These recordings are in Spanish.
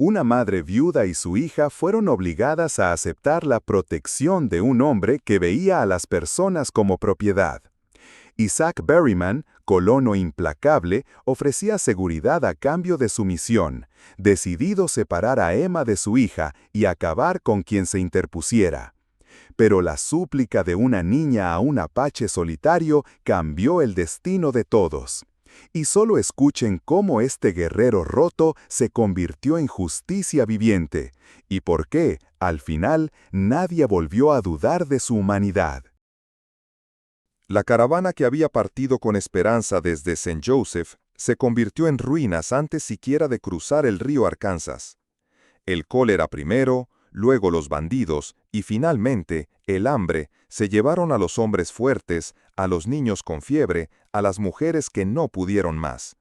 Una madre viuda y su hija fueron obligadas a aceptar la protección de un hombre que veía a las personas como propiedad. Isaac Berryman, colono implacable, ofrecía seguridad a cambio de sumisión, decidido separar a Emma de su hija y acabar con quien se interpusiera. Pero la súplica de una niña a un apache solitario cambió el destino de todos. Y solo escuchen cómo este guerrero roto se convirtió en justicia viviente, y por qué, al final, nadie volvió a dudar de su humanidad. La caravana que había partido con esperanza desde St. Joseph se convirtió en ruinas antes siquiera de cruzar el río Arkansas. El cólera primero, luego los bandidos y finalmente el hambre se llevaron a los hombres fuertes, a los niños con fiebre, a las mujeres que no pudieron más.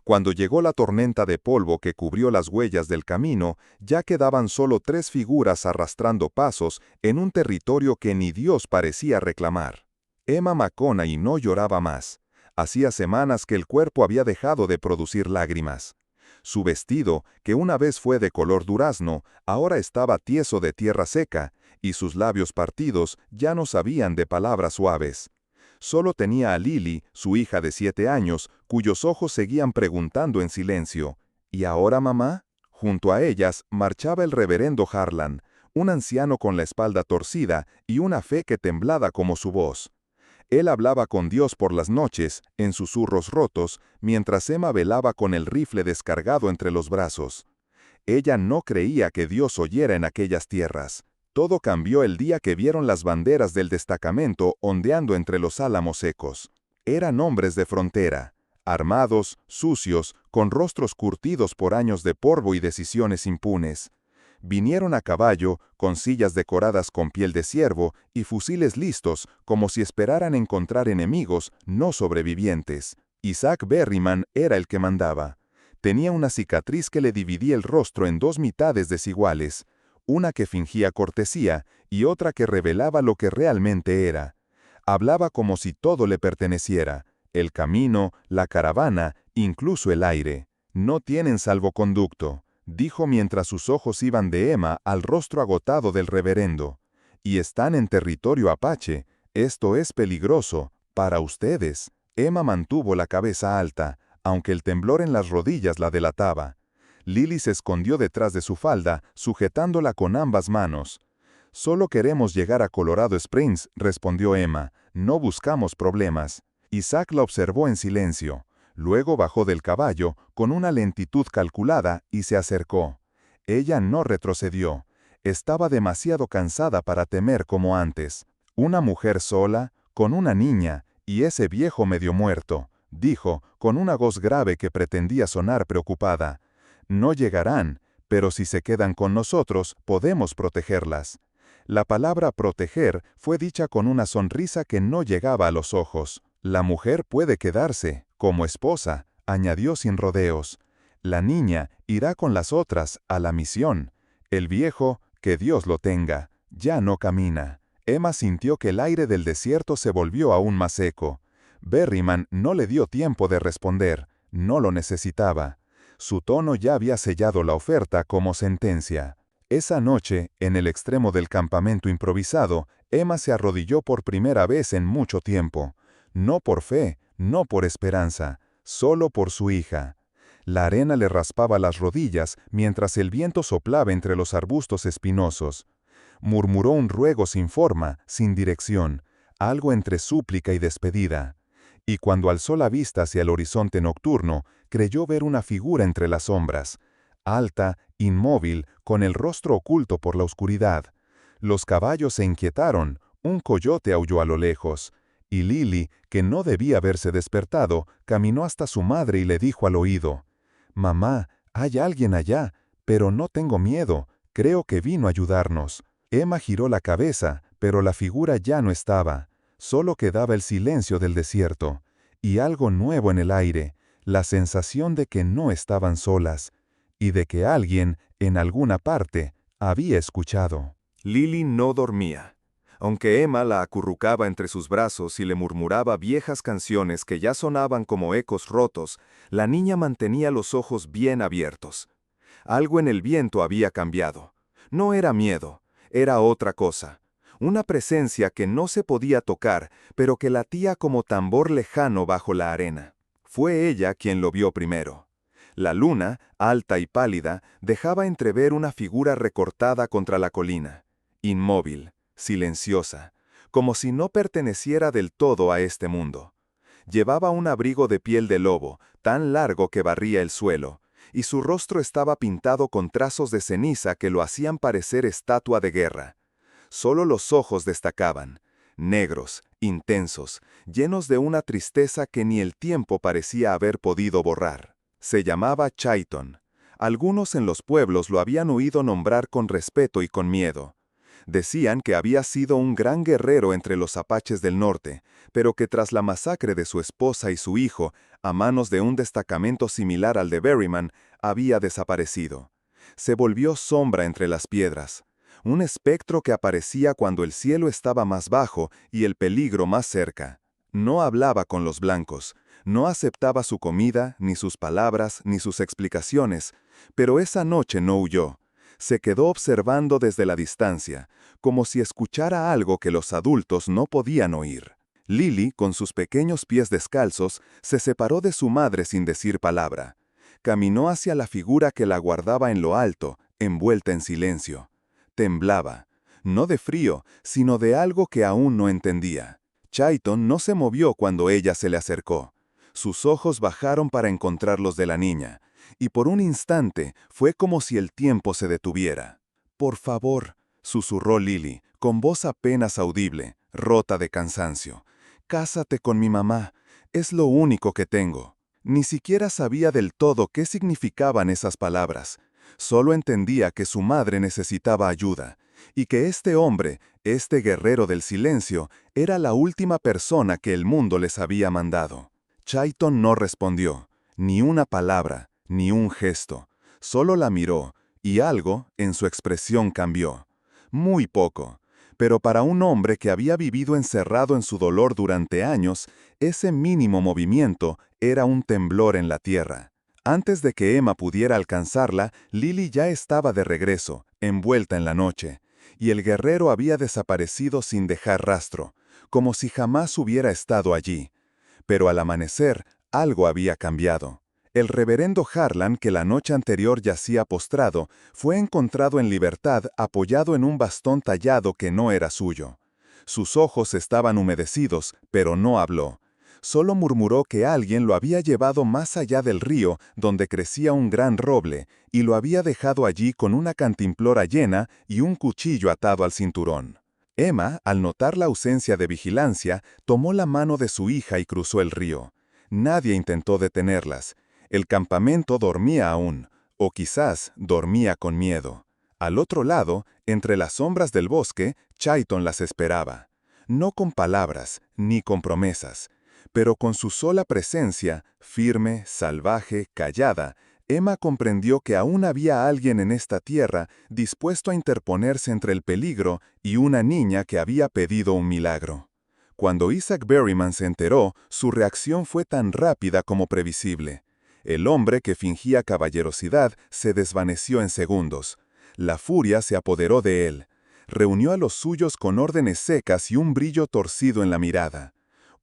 Cuando llegó la tormenta de polvo que cubrió las huellas del camino, ya quedaban solo 3 figuras arrastrando pasos en un territorio que ni Dios parecía reclamar. Emma McConaughey no lloraba más. Hacía semanas que el cuerpo había dejado de producir lágrimas. Su vestido, que una vez fue de color durazno, ahora estaba tieso de tierra seca, y sus labios partidos ya no sabían de palabras suaves. Solo tenía a Lily, su hija de 7 años, cuyos ojos seguían preguntando en silencio, ¿y ahora, mamá? Junto a ellas marchaba el reverendo Harlan, un anciano con la espalda torcida y una fe que temblaba como su voz. Él hablaba con Dios por las noches, en susurros rotos, mientras Emma velaba con el rifle descargado entre los brazos. Ella no creía que Dios oyera en aquellas tierras. Todo cambió el día que vieron las banderas del destacamento ondeando entre los álamos secos. Eran hombres de frontera, armados, sucios, con rostros curtidos por años de polvo y decisiones impunes. Vinieron a caballo, con sillas decoradas con piel de ciervo y fusiles listos, como si esperaran encontrar enemigos, no sobrevivientes. Isaac Berryman era el que mandaba. Tenía una cicatriz que le dividía el rostro en 2 mitades desiguales, una que fingía cortesía y otra que revelaba lo que realmente era. Hablaba como si todo le perteneciera, el camino, la caravana, incluso el aire. No tienen salvoconducto, dijo mientras sus ojos iban de Emma al rostro agotado del reverendo. Y están en territorio apache. Esto es peligroso, para ustedes. Emma mantuvo la cabeza alta, aunque el temblor en las rodillas la delataba. Lily se escondió detrás de su falda, sujetándola con ambas manos. «Solo queremos llegar a Colorado Springs», respondió Emma. «No buscamos problemas». Isaac la observó en silencio. Luego bajó del caballo, con una lentitud calculada, y se acercó. Ella no retrocedió. Estaba demasiado cansada para temer como antes. «Una mujer sola, con una niña, y ese viejo medio muerto», dijo, con una voz grave que pretendía sonar preocupada. «No llegarán, pero si se quedan con nosotros, podemos protegerlas». La palabra proteger fue dicha con una sonrisa que no llegaba a los ojos. «La mujer puede quedarse, como esposa», añadió sin rodeos. «La niña irá con las otras a la misión. El viejo, que Dios lo tenga, ya no camina». Emma sintió que el aire del desierto se volvió aún más seco. Berryman no le dio tiempo de responder, no lo necesitaba. Su tono ya había sellado la oferta como sentencia. Esa noche, en el extremo del campamento improvisado, Emma se arrodilló por primera vez en mucho tiempo. No por fe, no por esperanza, solo por su hija. La arena le raspaba las rodillas mientras el viento soplaba entre los arbustos espinosos. Murmuró un ruego sin forma, sin dirección, algo entre súplica y despedida. Y cuando alzó la vista hacia el horizonte nocturno, creyó ver una figura entre las sombras, alta, inmóvil, con el rostro oculto por la oscuridad. Los caballos se inquietaron, un coyote aulló a lo lejos, y Lily, que no debía haberse despertado, caminó hasta su madre y le dijo al oído: «Mamá, hay alguien allá, pero no tengo miedo, creo que vino a ayudarnos». Emma giró la cabeza, pero la figura ya no estaba. Solo quedaba el silencio del desierto, y algo nuevo en el aire, la sensación de que no estaban solas, y de que alguien, en alguna parte, había escuchado. Lily no dormía. Aunque Emma la acurrucaba entre sus brazos y le murmuraba viejas canciones que ya sonaban como ecos rotos, la niña mantenía los ojos bien abiertos. Algo en el viento había cambiado. No era miedo, era otra cosa. Una presencia que no se podía tocar, pero que latía como tambor lejano bajo la arena. Fue ella quien lo vio primero. La luna, alta y pálida, dejaba entrever una figura recortada contra la colina, inmóvil, silenciosa, como si no perteneciera del todo a este mundo. Llevaba un abrigo de piel de lobo, tan largo que barría el suelo, y su rostro estaba pintado con trazos de ceniza que lo hacían parecer estatua de guerra. Solo los ojos destacaban, negros, intensos, llenos de una tristeza que ni el tiempo parecía haber podido borrar. Se llamaba Chaiton. Algunos en los pueblos lo habían oído nombrar con respeto y con miedo. Decían que había sido un gran guerrero entre los apaches del norte, pero que tras la masacre de su esposa y su hijo, a manos de un destacamento similar al de Berryman, había desaparecido. Se volvió sombra entre las piedras. Un espectro que aparecía cuando el cielo estaba más bajo y el peligro más cerca. No hablaba con los blancos, no aceptaba su comida, ni sus palabras, ni sus explicaciones, pero esa noche no huyó. Se quedó observando desde la distancia, como si escuchara algo que los adultos no podían oír. Lily, con sus pequeños pies descalzos, se separó de su madre sin decir palabra. Caminó hacia la figura que la guardaba en lo alto, envuelta en silencio. Temblaba, no de frío, sino de algo que aún no entendía. Chaiton no se movió cuando ella se le acercó. Sus ojos bajaron para encontrar los de la niña, y por un instante fue como si el tiempo se detuviera. «Por favor», susurró Lily, con voz apenas audible, rota de cansancio. «Cásate con mi mamá, es lo único que tengo». Ni siquiera sabía del todo qué significaban esas palabras. Solo entendía que su madre necesitaba ayuda, y que este hombre, este guerrero del silencio, era la última persona que el mundo les había mandado. Chaiton no respondió, ni una palabra, ni un gesto. Solo la miró, y algo en su expresión cambió. Muy poco. Pero para un hombre que había vivido encerrado en su dolor durante años, ese mínimo movimiento era un temblor en la tierra. Antes de que Emma pudiera alcanzarla, Lily ya estaba de regreso, envuelta en la noche, y el guerrero había desaparecido sin dejar rastro, como si jamás hubiera estado allí. Pero al amanecer, algo había cambiado. El reverendo Harlan, que la noche anterior yacía postrado, fue encontrado en libertad apoyado en un bastón tallado que no era suyo. Sus ojos estaban humedecidos, pero no habló. Solo murmuró que alguien lo había llevado más allá del río, donde crecía un gran roble, y lo había dejado allí con una cantimplora llena y un cuchillo atado al cinturón. Emma, al notar la ausencia de vigilancia, tomó la mano de su hija y cruzó el río. Nadie intentó detenerlas. El campamento dormía aún, o quizás dormía con miedo. Al otro lado, entre las sombras del bosque, Chaiton las esperaba. No con palabras, ni con promesas, pero con su sola presencia, firme, salvaje, callada, Emma comprendió que aún había alguien en esta tierra dispuesto a interponerse entre el peligro y una niña que había pedido un milagro. Cuando Isaac Berryman se enteró, su reacción fue tan rápida como previsible. El hombre que fingía caballerosidad se desvaneció en segundos. La furia se apoderó de él. Reunió a los suyos con órdenes secas y un brillo torcido en la mirada.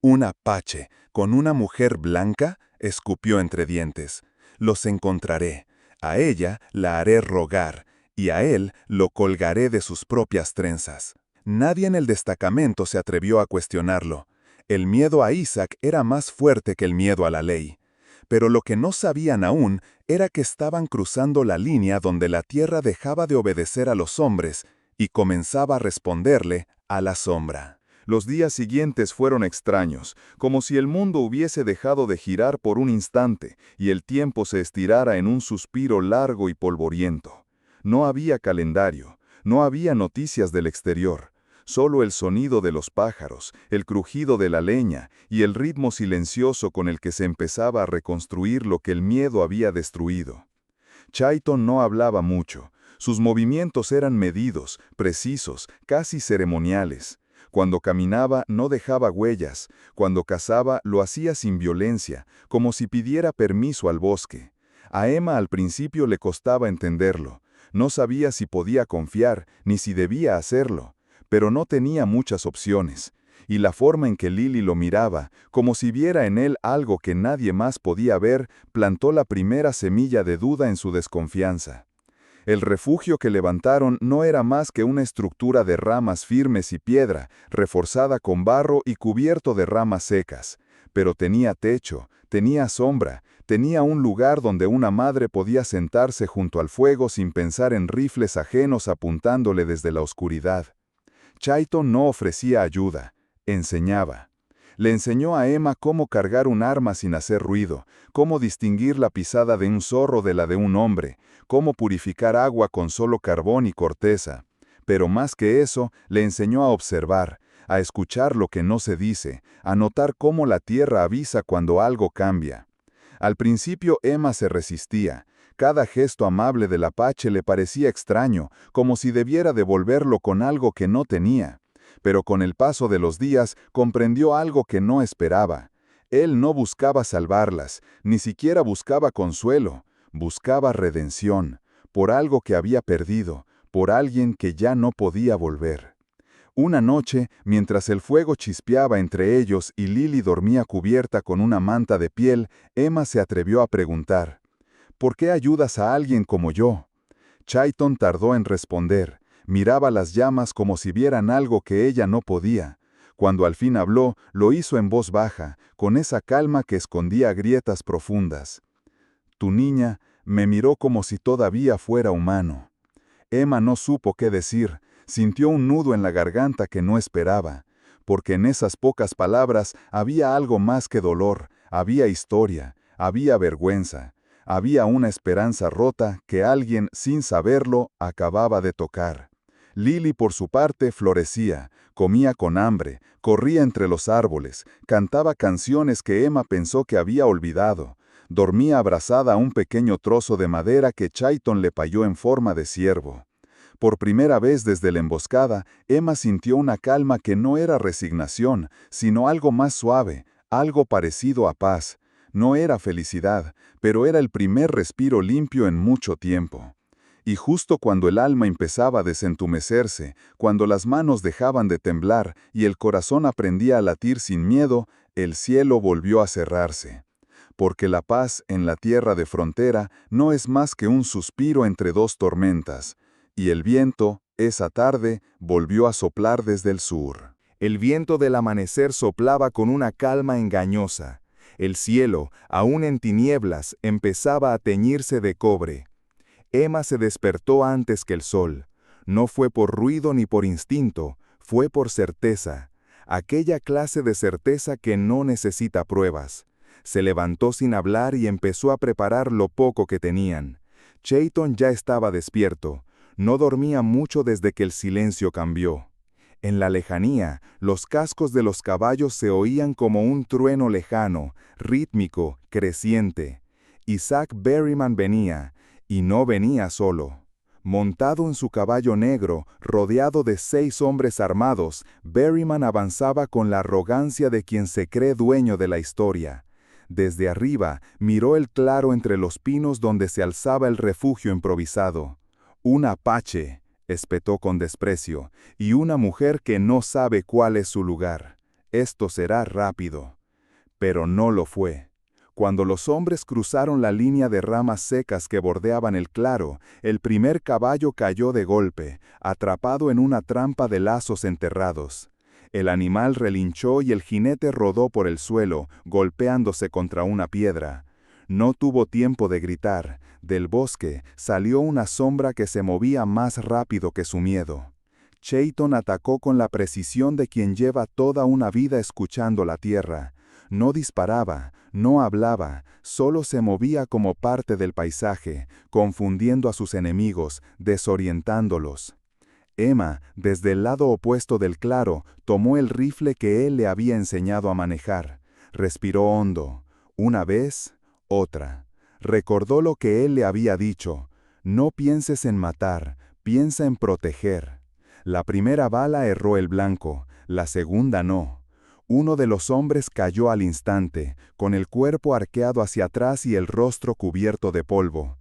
«Un apache, con una mujer blanca», escupió entre dientes. «Los encontraré. A ella la haré rogar, y a él lo colgaré de sus propias trenzas». Nadie en el destacamento se atrevió a cuestionarlo. El miedo a Isaac era más fuerte que el miedo a la ley. Pero lo que no sabían aún era que estaban cruzando la línea donde la tierra dejaba de obedecer a los hombres y comenzaba a responderle a la sombra. Los días siguientes fueron extraños, como si el mundo hubiese dejado de girar por un instante y el tiempo se estirara en un suspiro largo y polvoriento. No había calendario, no había noticias del exterior, solo el sonido de los pájaros, el crujido de la leña y el ritmo silencioso con el que se empezaba a reconstruir lo que el miedo había destruido. Chaiton no hablaba mucho, sus movimientos eran medidos, precisos, casi ceremoniales. Cuando caminaba no dejaba huellas, cuando cazaba lo hacía sin violencia, como si pidiera permiso al bosque. A Emma al principio le costaba entenderlo. No sabía si podía confiar, ni si debía hacerlo, pero no tenía muchas opciones. Y la forma en que Lily lo miraba, como si viera en él algo que nadie más podía ver, plantó la primera semilla de duda en su desconfianza. El refugio que levantaron no era más que una estructura de ramas firmes y piedra, reforzada con barro y cubierto de ramas secas. Pero tenía techo, tenía sombra, tenía un lugar donde una madre podía sentarse junto al fuego sin pensar en rifles ajenos apuntándole desde la oscuridad. Chayton no ofrecía ayuda, enseñaba. Le enseñó a Emma cómo cargar un arma sin hacer ruido, cómo distinguir la pisada de un zorro de la de un hombre, cómo purificar agua con solo carbón y corteza. Pero más que eso, le enseñó a observar, a escuchar lo que no se dice, a notar cómo la tierra avisa cuando algo cambia. Al principio Emma se resistía. Cada gesto amable del apache le parecía extraño, como si debiera devolverlo con algo que no tenía. Pero con el paso de los días comprendió algo que no esperaba. Él no buscaba salvarlas, ni siquiera buscaba consuelo, buscaba redención, por algo que había perdido, por alguien que ya no podía volver. Una noche, mientras el fuego chispeaba entre ellos y Lily dormía cubierta con una manta de piel, Emma se atrevió a preguntar, ¿por qué ayudas a alguien como yo? Chayton tardó en responder. Miraba las llamas como si vieran algo que ella no podía. Cuando al fin habló, lo hizo en voz baja, con esa calma que escondía grietas profundas. Tu niña me miró como si todavía fuera humano. Emma no supo qué decir, sintió un nudo en la garganta que no esperaba, porque en esas pocas palabras había algo más que dolor, había historia, había vergüenza, había una esperanza rota que alguien, sin saberlo, acababa de tocar. Lily, por su parte, florecía, comía con hambre, corría entre los árboles, cantaba canciones que Emma pensó que había olvidado, dormía abrazada a un pequeño trozo de madera que Chayton le payó en forma de ciervo. Por primera vez desde la emboscada, Emma sintió una calma que no era resignación, sino algo más suave, algo parecido a paz. No era felicidad, pero era el primer respiro limpio en mucho tiempo. Y justo cuando el alma empezaba a desentumecerse, cuando las manos dejaban de temblar y el corazón aprendía a latir sin miedo, el cielo volvió a cerrarse. Porque la paz en la tierra de frontera no es más que un suspiro entre dos tormentas. Y el viento, esa tarde, volvió a soplar desde el sur. El viento del amanecer soplaba con una calma engañosa. El cielo, aún en tinieblas, empezaba a teñirse de cobre. Emma se despertó antes que el sol. No fue por ruido ni por instinto, fue por certeza. Aquella clase de certeza que no necesita pruebas. Se levantó sin hablar y empezó a preparar lo poco que tenían. Chayton ya estaba despierto. No dormía mucho desde que el silencio cambió. En la lejanía, los cascos de los caballos se oían como un trueno lejano, rítmico, creciente. Isaac Berryman venía. Y no venía solo. Montado en su caballo negro, rodeado de 6 hombres armados, Berryman avanzaba con la arrogancia de quien se cree dueño de la historia. Desde arriba, miró el claro entre los pinos donde se alzaba el refugio improvisado. Un apache, espetó con desprecio, y una mujer que no sabe cuál es su lugar. Esto será rápido. Pero no lo fue. Cuando los hombres cruzaron la línea de ramas secas que bordeaban el claro, el primer caballo cayó de golpe, atrapado en una trampa de lazos enterrados. El animal relinchó y el jinete rodó por el suelo, golpeándose contra una piedra. No tuvo tiempo de gritar. Del bosque salió una sombra que se movía más rápido que su miedo. Chayton atacó con la precisión de quien lleva toda una vida escuchando la tierra. No disparaba, no hablaba, solo se movía como parte del paisaje, confundiendo a sus enemigos, desorientándolos. Emma, desde el lado opuesto del claro, tomó el rifle que él le había enseñado a manejar. Respiró hondo. Una vez, otra. Recordó lo que él le había dicho. No pienses en matar, piensa en proteger. La primera bala erró el blanco, la segunda no. Uno de los hombres cayó al instante, con el cuerpo arqueado hacia atrás y el rostro cubierto de polvo.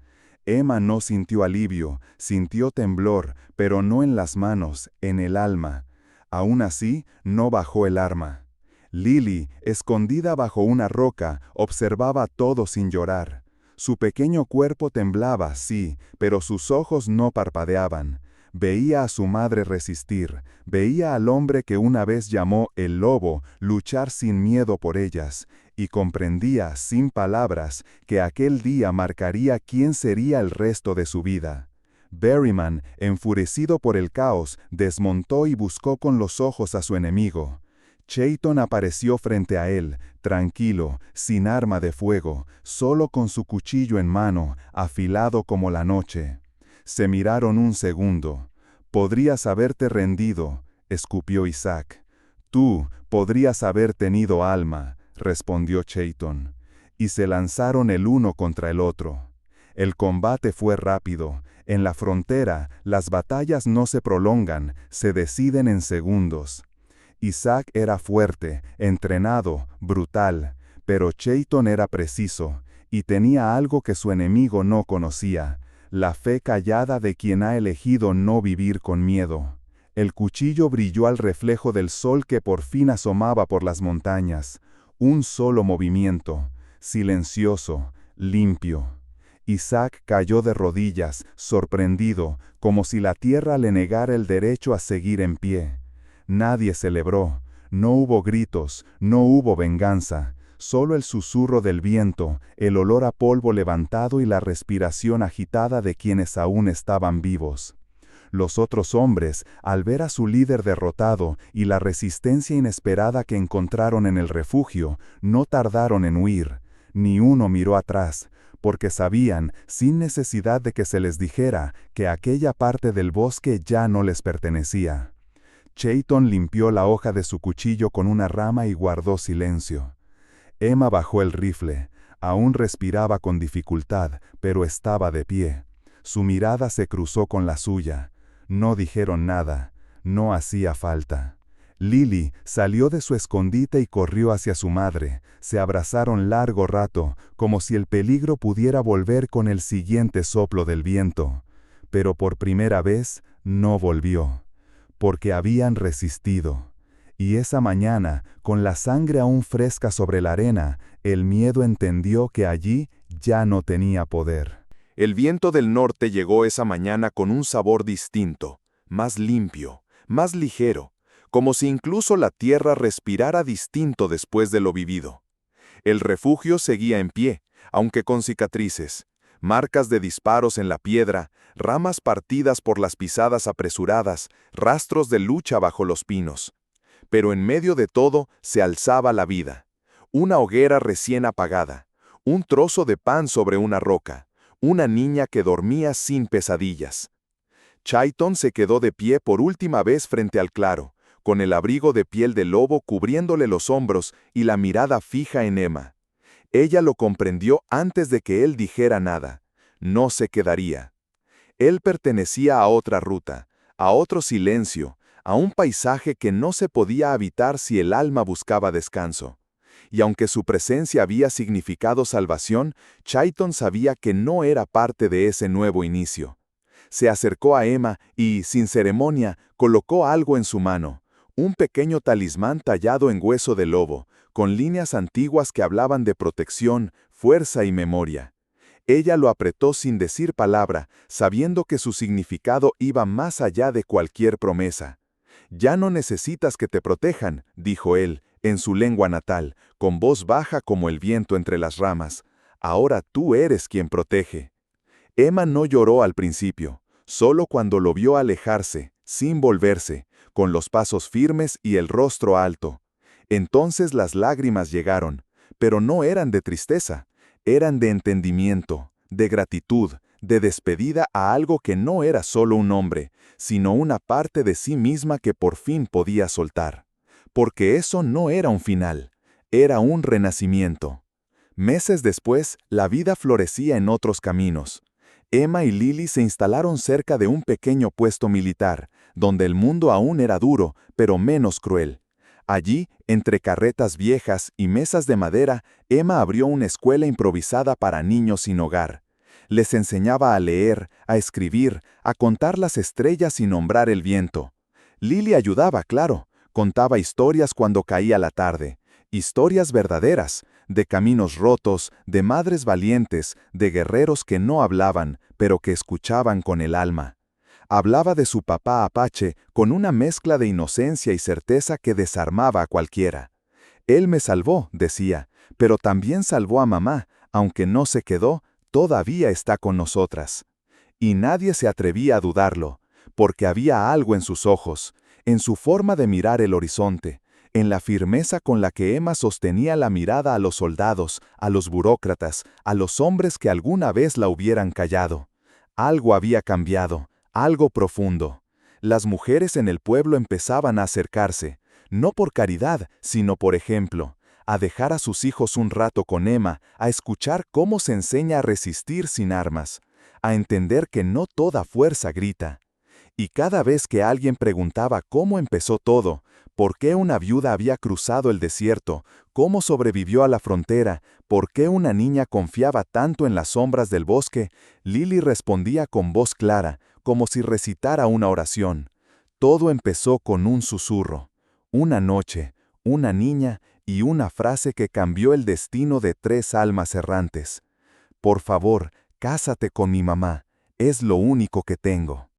Emma no sintió alivio, sintió temblor, pero no en las manos, en el alma. Aún así, no bajó el arma. Lily, escondida bajo una roca, observaba todo sin llorar. Su pequeño cuerpo temblaba, sí, pero sus ojos no parpadeaban. Veía a su madre resistir, veía al hombre que una vez llamó el lobo luchar sin miedo por ellas, y comprendía, sin palabras, que aquel día marcaría quién sería el resto de su vida. Berryman, enfurecido por el caos, desmontó y buscó con los ojos a su enemigo. Chayton apareció frente a él, tranquilo, sin arma de fuego, solo con su cuchillo en mano, afilado como la noche. Se miraron un segundo. «Podrías haberte rendido», escupió Isaac. «Tú podrías haber tenido alma», respondió Chayton. Y se lanzaron el uno contra el otro. El combate fue rápido. En la frontera, las batallas no se prolongan, se deciden en segundos. Isaac era fuerte, entrenado, brutal, pero Chayton era preciso, y tenía algo que su enemigo no conocía: la fe callada de quien ha elegido no vivir con miedo. El cuchillo brilló al reflejo del sol que por fin asomaba por las montañas. Un solo movimiento, silencioso, limpio. Isaac cayó de rodillas, sorprendido, como si la tierra le negara el derecho a seguir en pie. Nadie celebró, no hubo gritos, no hubo venganza. Solo el susurro del viento, el olor a polvo levantado y la respiración agitada de quienes aún estaban vivos. Los otros hombres, al ver a su líder derrotado y la resistencia inesperada que encontraron en el refugio, no tardaron en huir. Ni uno miró atrás, porque sabían, sin necesidad de que se les dijera, que aquella parte del bosque ya no les pertenecía. Chayton limpió la hoja de su cuchillo con una rama y guardó silencio. Emma bajó el rifle. Aún respiraba con dificultad, pero estaba de pie. Su mirada se cruzó con la suya. No dijeron nada. No hacía falta. Lily salió de su escondite y corrió hacia su madre. Se abrazaron largo rato, como si el peligro pudiera volver con el siguiente soplo del viento. Pero por primera vez no volvió, porque habían resistido. Y esa mañana, con la sangre aún fresca sobre la arena, el miedo entendió que allí ya no tenía poder. El viento del norte llegó esa mañana con un sabor distinto, más limpio, más ligero, como si incluso la tierra respirara distinto después de lo vivido. El refugio seguía en pie, aunque con cicatrices, marcas de disparos en la piedra, ramas partidas por las pisadas apresuradas, rastros de lucha bajo los pinos. Pero en medio de todo se alzaba la vida. Una hoguera recién apagada, un trozo de pan sobre una roca, una niña que dormía sin pesadillas. Chayton se quedó de pie por última vez frente al claro, con el abrigo de piel de lobo cubriéndole los hombros y la mirada fija en Emma. Ella lo comprendió antes de que él dijera nada. No se quedaría. Él pertenecía a otra ruta, a otro silencio, a un paisaje que no se podía habitar si el alma buscaba descanso. Y aunque su presencia había significado salvación, Chayton sabía que no era parte de ese nuevo inicio. Se acercó a Emma y, sin ceremonia, colocó algo en su mano, un pequeño talismán tallado en hueso de lobo, con líneas antiguas que hablaban de protección, fuerza y memoria. Ella lo apretó sin decir palabra, sabiendo que su significado iba más allá de cualquier promesa. «Ya no necesitas que te protejan», dijo él, en su lengua natal, con voz baja como el viento entre las ramas. «Ahora tú eres quien protege». Emma no lloró al principio, solo cuando lo vio alejarse, sin volverse, con los pasos firmes y el rostro alto. Entonces las lágrimas llegaron, pero no eran de tristeza, eran de entendimiento, de gratitud, de despedida a algo que no era solo un hombre, sino una parte de sí misma que por fin podía soltar. Porque eso no era un final, era un renacimiento. Meses después, la vida florecía en otros caminos. Emma y Lily se instalaron cerca de un pequeño puesto militar, donde el mundo aún era duro, pero menos cruel. Allí, entre carretas viejas y mesas de madera, Emma abrió una escuela improvisada para niños sin hogar. Les enseñaba a leer, a escribir, a contar las estrellas y nombrar el viento. Lily ayudaba, claro, contaba historias cuando caía la tarde. Historias verdaderas, de caminos rotos, de madres valientes, de guerreros que no hablaban, pero que escuchaban con el alma. Hablaba de su papá Apache con una mezcla de inocencia y certeza que desarmaba a cualquiera. Él me salvó, decía, pero también salvó a mamá, aunque no se quedó, todavía está con nosotras. Y nadie se atrevía a dudarlo, porque había algo en sus ojos, en su forma de mirar el horizonte, en la firmeza con la que Emma sostenía la mirada a los soldados, a los burócratas, a los hombres que alguna vez la hubieran callado. Algo había cambiado, algo profundo. Las mujeres en el pueblo empezaban a acercarse, no por caridad, sino por ejemplo, a dejar a sus hijos un rato con Emma, a escuchar cómo se enseña a resistir sin armas, a entender que no toda fuerza grita. Y cada vez que alguien preguntaba cómo empezó todo, por qué una viuda había cruzado el desierto, cómo sobrevivió a la frontera, por qué una niña confiaba tanto en las sombras del bosque, Lily respondía con voz clara, como si recitara una oración. Todo empezó con un susurro, una noche, una niña y una frase que cambió el destino de 3 almas errantes. Por favor, cásate con mi mamá, es lo único que tengo.